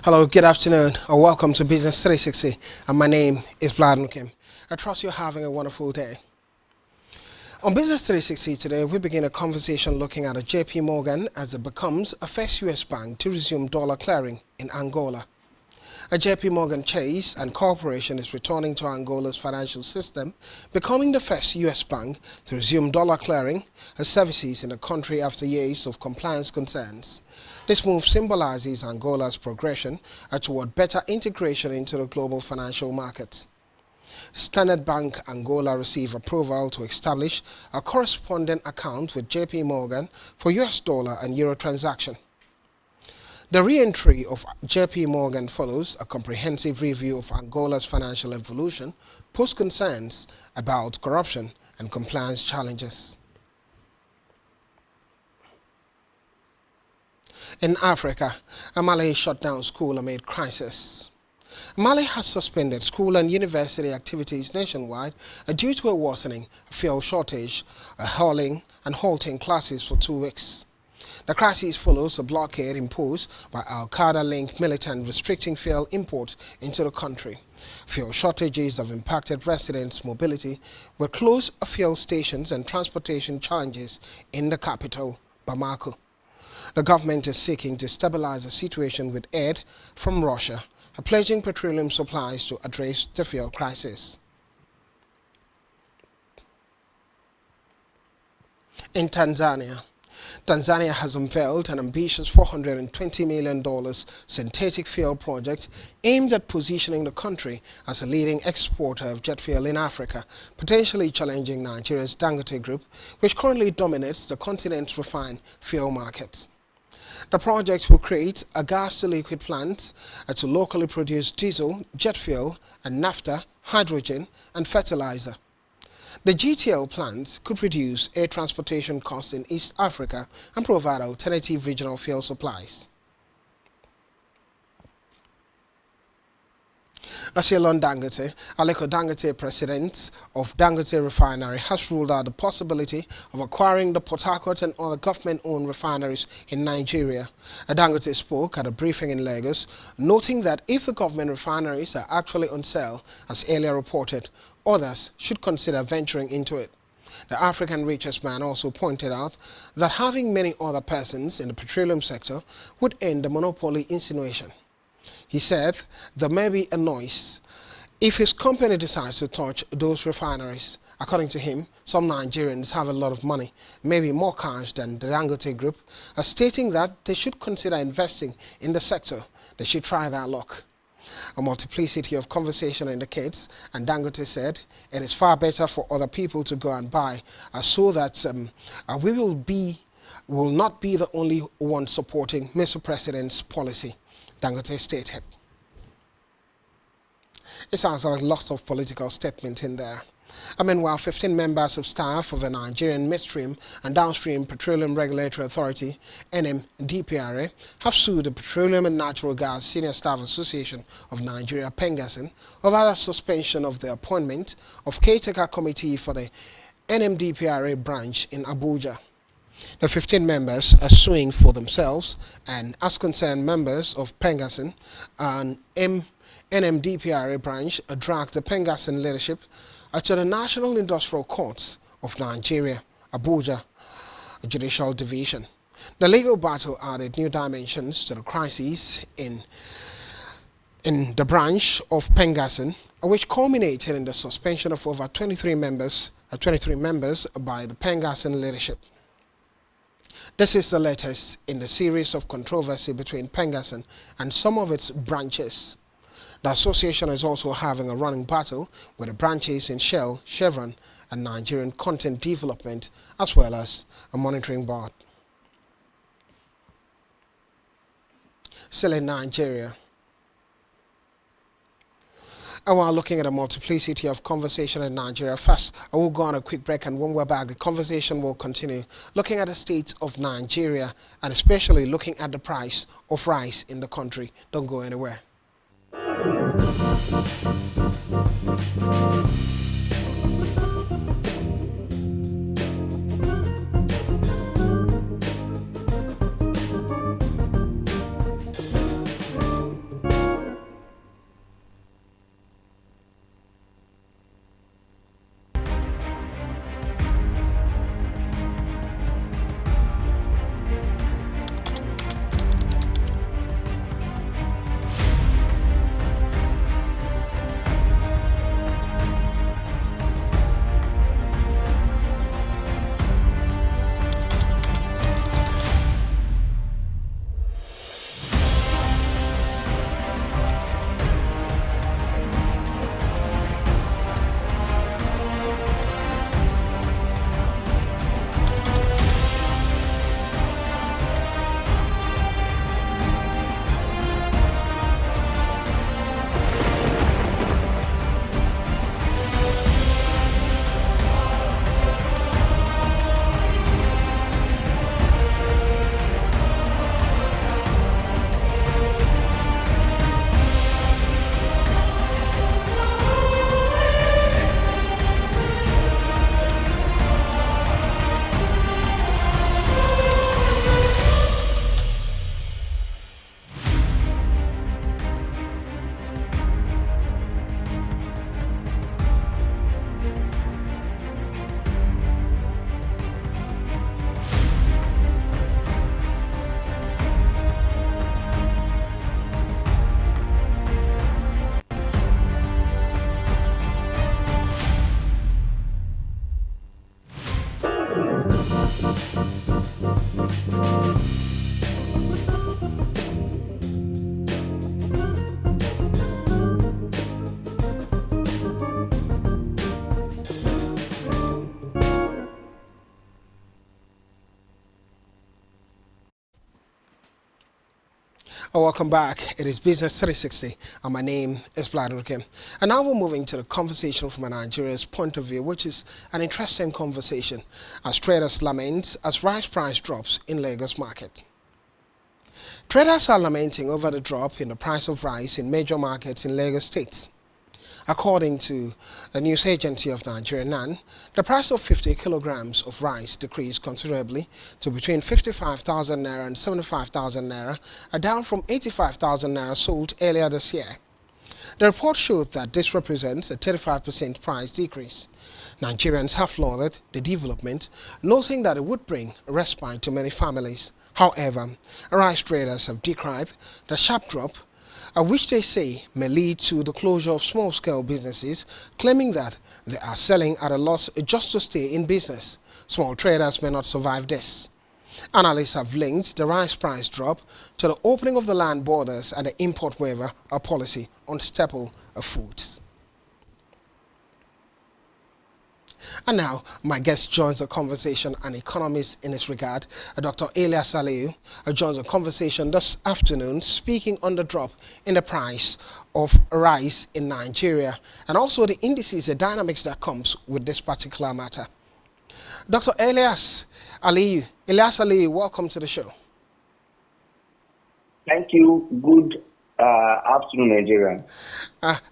Hello, good afternoon, or welcome to Business 360, and my name is Vlad Kim. I trust you're having a wonderful day. On Business 360 today, we begin a conversation looking at a JPMorgan as it becomes a first U.S. bank to resume dollar clearing in Angola. A JPMorgan Chase and Corporation is returning to Angola's financial system, becoming the first U.S. bank to resume dollar clearing services in the country after years of compliance concerns. This move symbolizes Angola's progression toward better integration into the global financial markets. Standard Bank Angola received approval to establish a correspondent account with JPMorgan for US dollar and euro transaction. The re-entry of JPMorgan follows a comprehensive review of Angola's financial evolution, post concerns about corruption and compliance challenges. In Africa, Mali shut down school amid crisis. Mali has suspended school and university activities nationwide due to a worsening fuel shortage, halting classes for 2 weeks. The crisis follows a blockade imposed by Al-Qaeda-linked militant restricting fuel import into the country. Fuel shortages have impacted residents' mobility with closed fuel stations and transportation challenges in the capital, Bamako. The government is seeking to stabilize the situation with aid from Russia, pledging petroleum supplies to address the fuel crisis. In Tanzania, Tanzania has unveiled an ambitious $420 million synthetic fuel project aimed at positioning the country as a leading exporter of jet fuel in Africa, potentially challenging Nigeria's Dangote Group, which currently dominates the continent's refined fuel markets. The project will create a gas-to-liquid plant to locally produce diesel, jet fuel, and naphtha, hydrogen, and fertilizer. The GTL plant could reduce air transportation costs in East Africa and provide alternative regional fuel supplies. Asilon Dangote, Aliko Dangote, president of Dangote Refinery, has ruled out the possibility of acquiring the Port Harcourt and other government-owned refineries in Nigeria. Dangote spoke at a briefing in Lagos, noting that if the government refineries are actually on sale, as earlier reported, others should consider venturing into it. The African richest man also pointed out that having many other persons in the petroleum sector would end the monopoly insinuation. He said there may be a noise if his company decides to touch those refineries. According to him, some Nigerians have a lot of money, maybe more cash than the Dangote Group, stating that they should consider investing in the sector. They should try their luck. A multiplicity of conversation indicates, and Dangote said, it is far better for other people to go and buy, so that we will not be the only one supporting Mr. President's policy, Dangote stated. It sounds like lots of political statement in there. Meanwhile, 15 members of staff of the Nigerian Midstream and Downstream Petroleum Regulatory Authority, NMDPRA, have sued the Petroleum and Natural Gas Senior Staff Association of Nigeria, PENGASN, over the suspension of the appointment of caretaker committee for the NMDPRA branch in Abuja. The 15 members are suing for themselves and, as concerned members of PENGASN and NMDPRA branch, dragged the PENGASN leadership to the National Industrial Courts of Nigeria, Abuja Judicial Division. The legal battle added new dimensions to the crisis in the branch of PENGASN, which culminated in the suspension of over 23 members by the PENGASN leadership. This is the latest in the series of controversy between PENGASN and some of its branches. The association is also having a running battle with the branches in Shell, Chevron, and Nigerian Content Development, as well as a monitoring board. Still in Nigeria, while looking at a multiplicity of conversation in Nigeria, first I will go on a quick break, and when we're back, the conversation will continue looking at the state of Nigeria and especially looking at the price of rice in the country. Don't go anywhere. Welcome back. It is Business 360, and my name is Vladimir. And now we're moving to the conversation from a Nigeria's point of view, which is an interesting conversation as traders lament as rice price drops in Lagos market. Traders are lamenting over the drop in the price of rice in major markets in Lagos State. According to the news agency of Nigeria, NAN, the price of 50 kilograms of rice decreased considerably to between 55,000 naira and 75,000 naira, down from 85,000 naira sold earlier this year. The report showed that this represents a 35% price decrease. Nigerians have lauded the development, noting that it would bring a respite to many families. However, rice traders have decried the sharp drop, which they say may lead to the closure of small-scale businesses, claiming that they are selling at a loss just to stay in business. Small traders may not survive this. Analysts have linked the rice price drop to the opening of the land borders and the import waiver policy on staple foods. And now, my guest joins the conversation, an economist in this regard, Dr. Elias Aliyu, joins the conversation this afternoon, speaking on the drop in the price of rice in Nigeria, and also the indices, the dynamics that comes with this particular matter. Dr. Elias Aliyu, welcome to the show. Thank you. Good afternoon, Nigeria.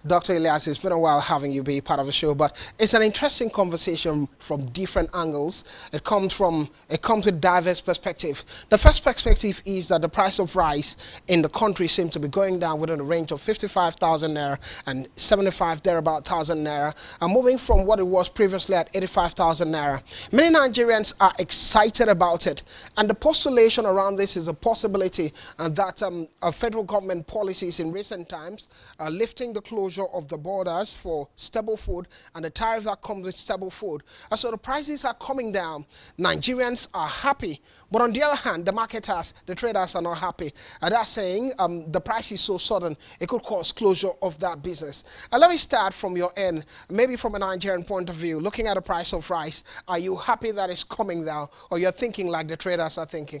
Dr. Elias, it's been a while having you be part of the show, but it's an interesting conversation from different angles. It comes with diverse perspective. The first perspective is that the price of rice in the country seems to be going down within a range of 55,000 naira and 75 thereabout thousand naira, and moving from what it was previously at 85,000 naira. Many Nigerians are excited about it, and the postulation around this is a possibility that a federal government policies in recent times lifting the closure of the borders for staple food and the tariff that comes with staple food. So the prices are coming down. Nigerians are happy. But on the other hand, the traders are not happy. They're saying the price is so sudden, it could cause closure of that business. Let me start from your end, maybe from a Nigerian point of view, looking at the price of rice. Are you happy that it's coming down, or you're thinking like the traders are thinking?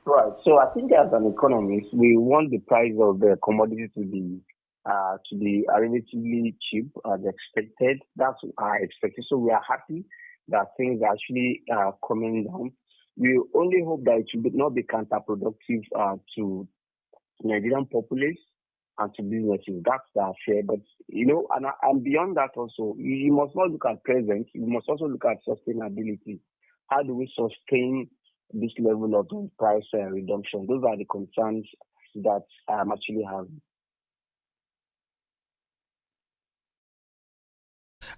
Right. So I think as an economist, we want the price of the commodity to be relatively cheap as expected. That's our expectation. So we are happy that things are actually coming down. We only hope that it will not be counterproductive to Nigerian populace and to businesses. That's fair. But and beyond that also, you must not look at present. You must also look at sustainability. How do we sustain this level of price reduction? Those are the concerns that I'm actually having.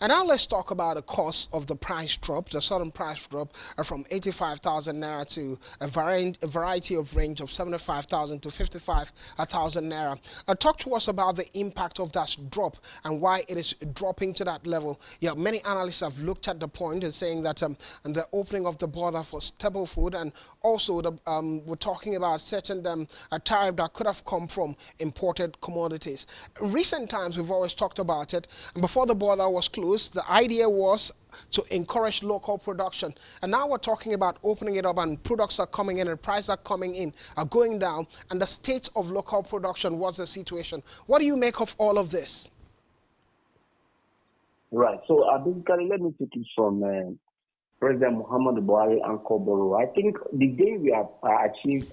And now let's talk about the cost of the price drop, the sudden price drop from 85,000 naira to a variety of range of 75,000 to 55,000 naira. Talk to us about the impact of that drop and why it is dropping to that level. Yeah, many analysts have looked at the point and saying that the opening of the border for staple food, and also we're talking about certain tariff that could have come from imported commodities. In recent times, we've always talked about it, and before the border was closed, the idea was to encourage local production. And now we're talking about opening it up, and products are coming in and prices are coming in, are going down, and the state of local production was the situation. What do you make of all of this? Right. So basically, let me take it from President Muhammad Buhari and Koboro. I think the day we have achieved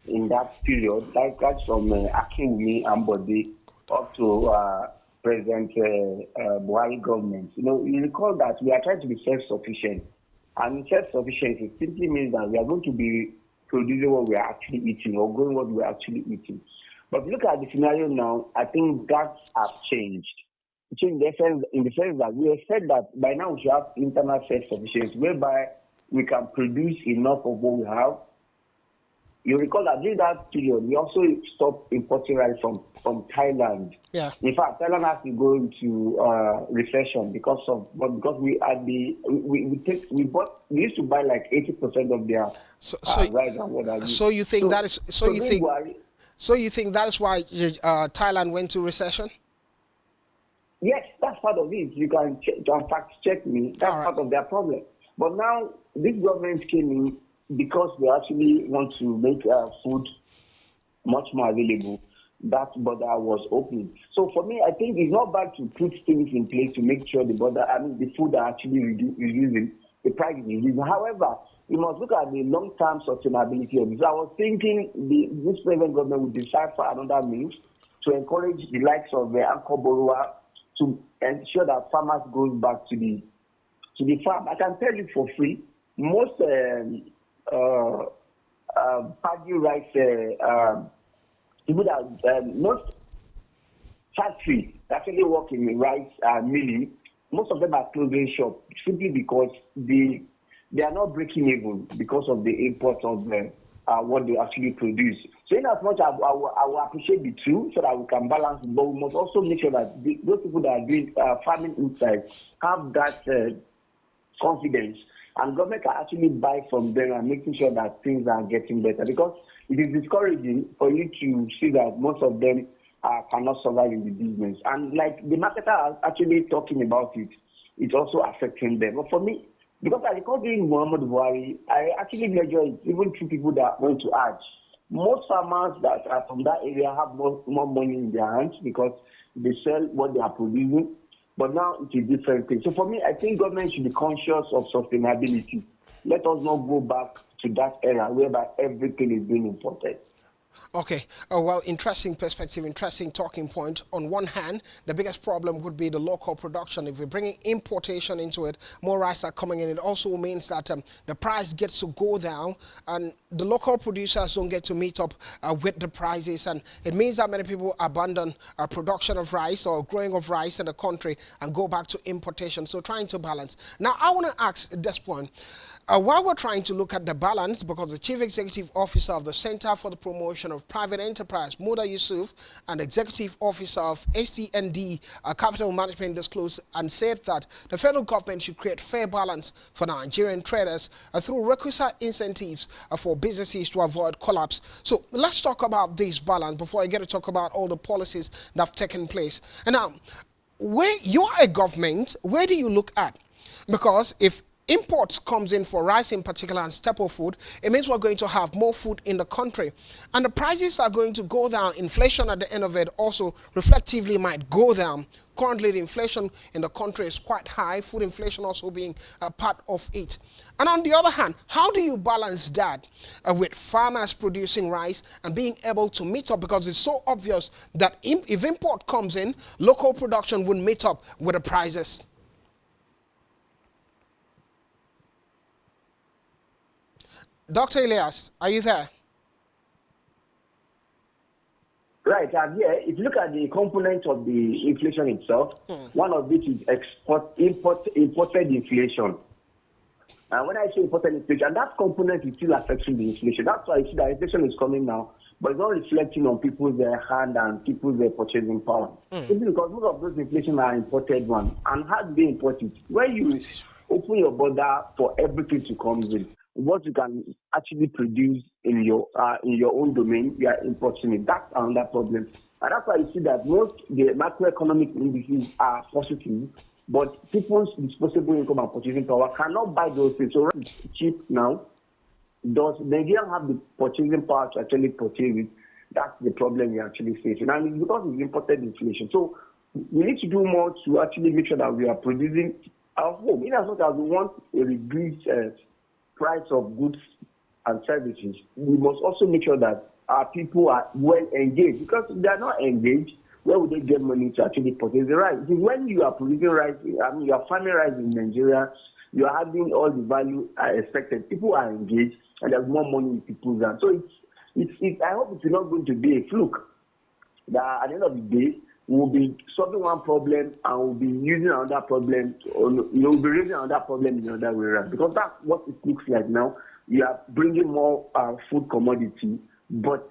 in that period, like that's from Akinwumi and Bode up to President Buhari government. You recall that we are trying to be self-sufficient. And self-sufficiency simply means that we are going to be producing what we are actually eating, or growing what we are actually eating. But if you look at the scenario now, I think that has changed. It changed in the sense that we have said that by now we should have internal self-sufficiency, whereby we can produce enough of what we have. You recall that during that period, we also stopped importing rice from Thailand. Yeah. In fact, Thailand has to go into recession because we used to buy like 80% of their rice and what have you. So you think that is why Thailand went to recession? Yes, that's part of it. You can fact check me. That's part of their problem. But now this government came in because they actually want to make food much more available, that border was open. So for me, I think it's not bad to put things in place to make sure the food are actually reducing, the price is reducing. However, we must look at the long-term sustainability of this. I was thinking this present government would decipher another means to encourage the likes of the anchor borrower to ensure that farmers goes back to the farm. I can tell you for free, most paddy rice people that most factories actually work in rice milling, most of them are closing shop simply because they are not breaking even because of the import of what they actually produce. So in as much I will appreciate the two so that we can balance, but we must also make sure that those people that are doing farming inside have that confidence, and government can actually buy from them and making sure that things are getting better, because it is discouraging for you to see that most of them cannot survive in the business. And like the marketer are actually talking about it, it's also affecting them. But for me, because I recall during Muhammad Buhari, I actually measure it even through people that went to Hajj. Most farmers that are from that area have more money in their hands because they sell what they are producing. But now it's a different thing. So for me, I think government should be conscious of sustainability. Let us not go back to that era whereby everything is being imported. Okay, well, interesting perspective, interesting talking point. On one hand, the biggest problem would be the local production. If we're bringing importation into it, more rice are coming in. It also means that the price gets to go down and the local producers don't get to meet up with the prices. And it means that many people abandon production of rice or growing of rice in the country and go back to importation. So trying to balance. Now, I want to ask at this point, while we're trying to look at the balance, because the Chief Executive Officer of the Center for the Promotion of Private Enterprise, Muda Yusuf, and Executive Officer of STND Capital Management disclosed and said that the federal government should create fair balance for Nigerian traders through requisite incentives for businesses to avoid collapse. So let's talk about this balance before I get to talk about all the policies that have taken place. And now, where you are a government, where do you look at? Because if imports comes in for rice in particular and staple food, it means we're going to have more food in the country. And the prices are going to go down. Inflation at the end of it also reflectively might go down. Currently, the inflation in the country is quite high, food inflation also being a part of it. And on the other hand, how do you balance that with farmers producing rice and being able to meet up? Because it's so obvious that if import comes in, local production would meet up with the prices. Dr. Elias, are you there? Right, yeah. If you look at the component of the inflation itself, one of which is imported inflation. And when I say imported inflation, that component is still affecting the inflation. That's why you see that inflation is coming now, but it's not reflecting on people's hand and people's purchasing power. Simply because most of those inflation are imported ones. And how do they import it? When you open your border for everything to come in, what you can actually produce in your own domain, you are importing it. That's another problem. And that's why you see that most the macroeconomic indices are positive, but people's disposable income and purchasing power cannot buy those things. So it's cheap now. Does Nigeria have the purchasing power to actually purchase it? That's the problem we're actually facing. And it's because it's imported inflation. So we need to do more to actually make sure that we are producing our home. In as much as we want a reduced price of goods and services, we must also make sure that our people are well engaged, because if they are not engaged, where would they get money to actually purchase the rice? Because when you are producing rice, you are farming rice in Nigeria, you are having all the value expected. People are engaged, and there's more money in people's hands. So it's I hope it's not going to be a fluke. That at the end of the day, we'll be solving one problem and we'll be using another problem, or we'll be raising another problem in another way around. Because that's what it looks like now. You are bringing more food commodity, but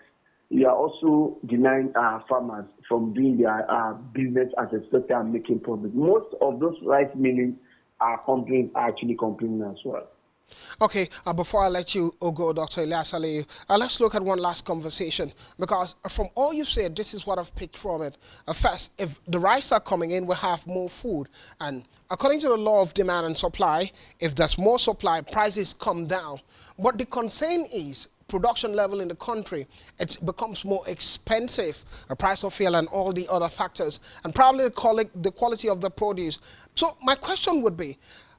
you are also denying farmers from doing their business as expected and making profit. Most of those rice milling companies are actually complaining as well. Okay, before I let you go, Dr. Elias Ali, let's look at one last conversation because from all you've said, this is what I've picked from it. First, if the rice are coming in, we have more food. And according to the law of demand and supply, if there's more supply, prices come down. But the concern is production level in the country, it becomes more expensive, the price of fuel and all the other factors, and probably the quality of the produce. So my question would be,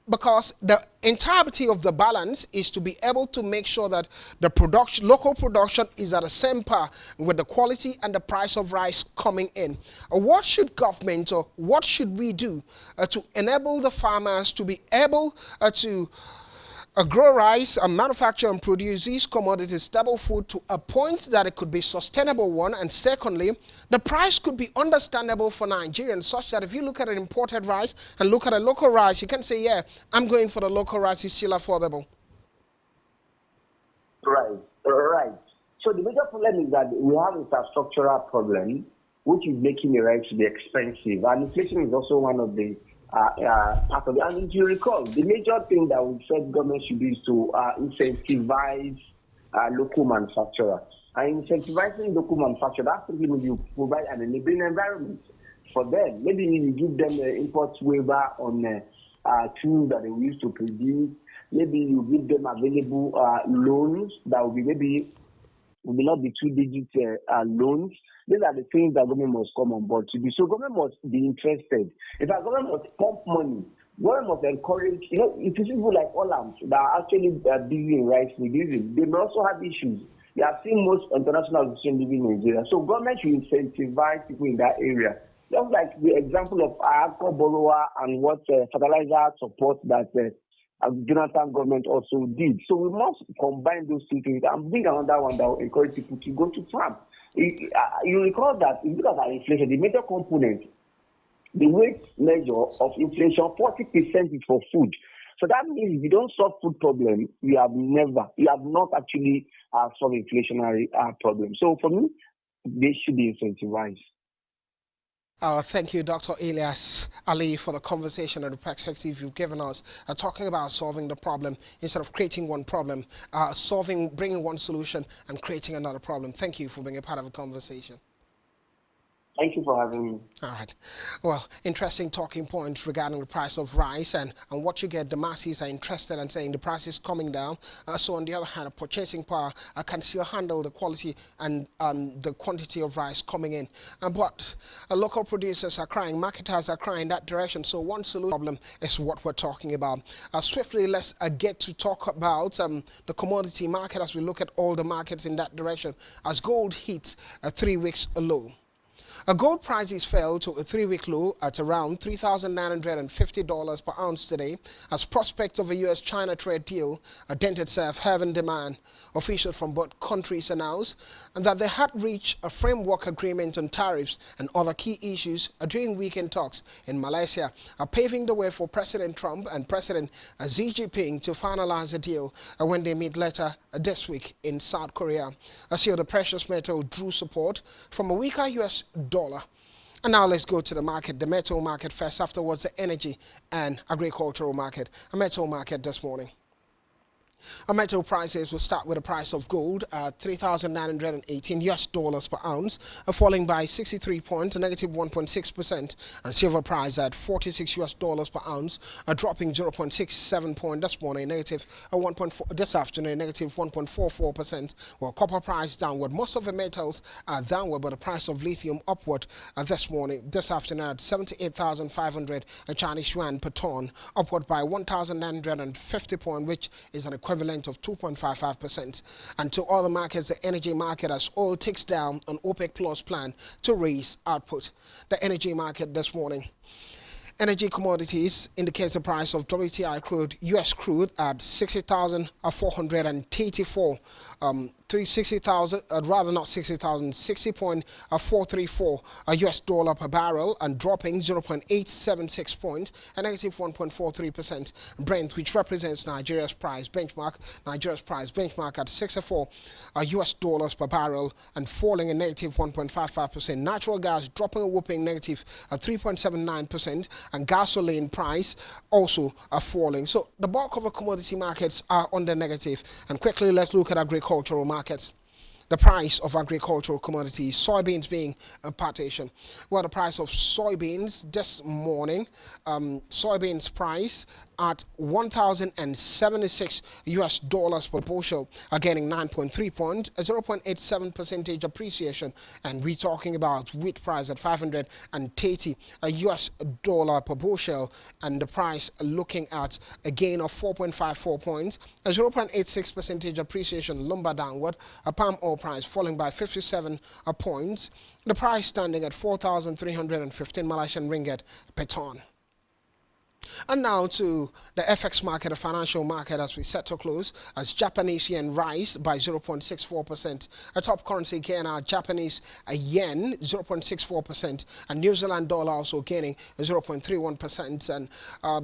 because the entirety of the balance is to be able to make sure that the production, local production is at the same par with the quality and the price of rice coming in. What should government or what should we do to enable the farmers to be able to grow rice and manufacture and produce these commodities, stable food, to a point that it could be sustainable one, and secondly, the price could be understandable for Nigerians, such that if you look at an imported rice and look at a local rice, you can say, yeah, I'm going for the local rice, it's still affordable. Right. So the major problem is that we have a infrastructural problem, which is making the rice to be expensive, and inflation is also one of the part of it. And if you recall, the major thing that we said government should do is to incentivize local manufacturers. And incentivizing local manufacturers, that's something you provide an enabling environment for them. Maybe you give them an import waiver on tools that they use to produce. Maybe you give them available loans that will be will not be two-digit loans. These are the things that government must come on board to do. So government must be interested. In fact, government must pump money. Government must encourage, if you see people like Holland that are actually busy in rice producing, they may also have issues. You have seen most international organizations living in Nigeria. So government should incentivize people in that area. Just like the example of Agricultural borrower and what fertilizer support that Jonathan government also did. So we must combine those two things and bring another one that will encourage people to go to farm. You recall that if you look at our inflation, the major component, the weight measure of inflation, 40% is for food. So that means if you don't solve food problem, you have not actually solved inflationary problem. So for me, they should be incentivized. Thank you, Dr. Elias Ali, for the conversation and the perspective you've given us, talking about solving the problem instead of creating one problem, bringing one solution and creating another problem. Thank you for being a part of the conversation. Thank you for having me. All right. Well, interesting talking points regarding the price of rice and what you get. The masses are interested in saying the price is coming down. So on the other hand, purchasing power can still handle the quality and the quantity of rice coming in. But local producers are crying, marketers are crying in that direction. So one solution problem is what we're talking about. Swiftly, let's get to talk about the commodity market as we look at all the markets in that direction as gold hits a 3 weeks low. Gold prices fell to a 3-week low at around $3,950 per ounce today as prospect of a U.S.-China trade deal dented safe haven demand. Officials from both countries announced that they had reached a framework agreement on tariffs and other key issues during weekend talks in Malaysia, paving the way for President Trump and President Xi Jinping to finalize a deal when they meet later this week in South Korea. So the precious metal drew support from a weaker U.S. dollar. And now let's go to the market, the metal market first, afterwards the energy and agricultural market. A metal market this morning. Metal prices will start with the price of gold at $3,918 per ounce, falling by 63 points, negative 1.6%, and silver price at $46 per ounce, dropping 0.67 point this morning, negative 1.4 this afternoon, negative 1.44%. While copper price downward. Most of the metals are downward, but the price of lithium upward this afternoon at 78,500 Chinese yuan per ton, upward by 1,950 points, which is an equivalent of 2.55%. And to other markets, the energy market as oil ticks down on OPEC Plus plan to raise output. The energy market this morning. Energy commodities indicates the price of WTI crude, U.S. crude at 60,484. 360,000, rather not 60,000, 60.434 US dollar per barrel and dropping 0.876 point, a negative 1.43%. Brent, which represents Nigeria's price benchmark at 64 US dollars per barrel and falling a negative 1.55%. Natural gas dropping a whopping negative 3.79%. and gasoline price also are falling. So the bulk of the commodity markets are on the negative. And quickly, let's look at agricultural markets. The price of agricultural commodities, soybeans being a partition. Well, the price of soybeans this morning, soybeans price at 1,076 US dollars per bushel, gaining 9.3 points, a 0.87 percentage appreciation. And we're talking about wheat price at 530 US dollar per bushel, and the price looking at a gain of 4.54 points, a 0.86 percentage appreciation, lumber downward. A palm oil price falling by 57 points, the price standing at 4,315 Malaysian ringgit per ton. And now to the FX market, the financial market, as we set to close, as Japanese yen rise by 0.64%. A top currency gain, Japanese yen 0.64%, and New Zealand dollar also gaining 0.31%, and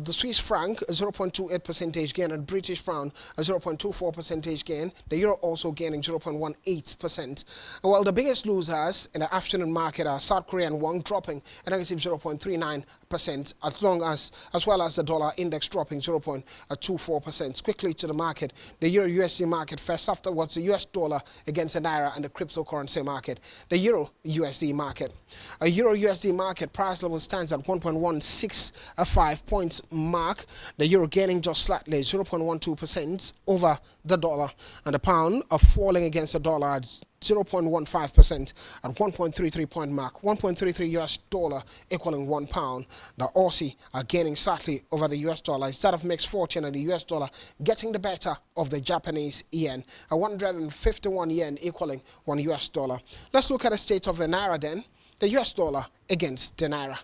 the Swiss franc 0.28 percentage gain, and British pound 0.24 percentage gain. The euro also gaining 0.18%. Well, the biggest losers in the afternoon market are South Korean won dropping a negative 0.39%, as well as the dollar index dropping 0.24%. Quickly to the market, the Euro USD market first, afterwards the US dollar against the Naira, and the cryptocurrency market. The Euro USD market. A Euro USD market price level stands at 1.165 points mark. The Euro gaining just slightly 0.12% over the dollar, and the pound are falling against the dollar at 0.15% at 1.33 point mark, 1.33 US dollar equaling 1 pound. The Aussie are gaining slightly over the US dollar instead of mixed fortune, and the US dollar getting the better of the Japanese yen, a 151 yen equaling 1 US dollar. Let's look at the state of the Naira then. The US dollar against the Naira.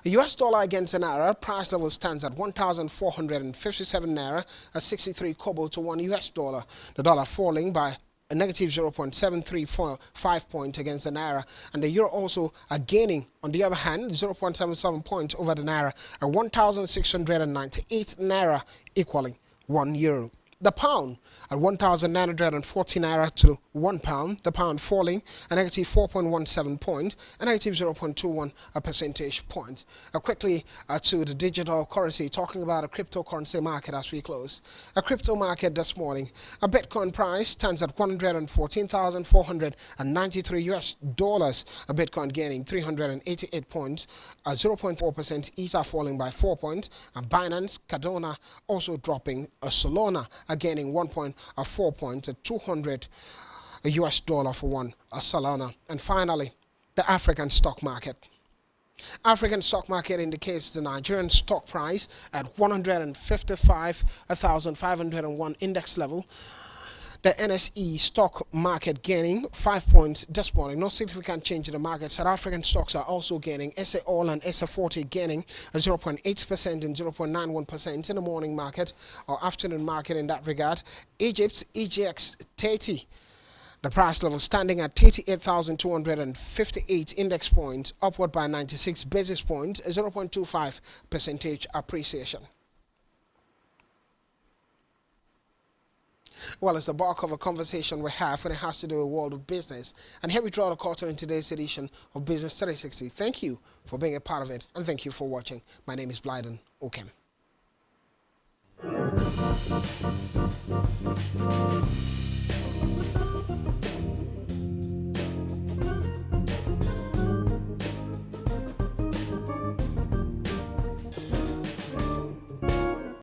The US dollar against the Naira price level stands at 1,457 Naira at 63 kobo to 1 US dollar. The dollar falling by a negative 0.735 point against the Naira, and the Euro also are gaining, on the other hand, 0.77 points over the Naira at 1,698 Naira equaling 1 euro. The pound at 1,940 Naira to 1 pound, the pound falling a negative 4.17 point, a negative 0.21 percentage point. Quickly to the digital currency, talking about a cryptocurrency market as we close. A crypto market this morning, a Bitcoin price stands at 114,493 US dollars, a Bitcoin gaining 388 points, 0.4%, Ether falling by 4 points, and Binance, Cardano also dropping, a Solana gaining 1.4 points at 200 US dollar for one Solana. And finally, the African stock market. African stock market indicates the Nigerian stock price at 155,501 index level. The NSE stock market gaining 5 points this morning. No significant change in the market. South African stocks are also gaining. SA All and SA 40 gaining 0.8% and 0.91% in the morning market or afternoon market in that regard. Egypt's EGX 30. The price level standing at 38,258 index points, upward by 96 basis points, 0.25 percentage appreciation. Well, it's the bulk of a conversation we have when it has to do with the world of business. And here we draw the curtain in today's edition of Business 360. Thank you for being a part of it, and thank you for watching. My name is Blyden Okem.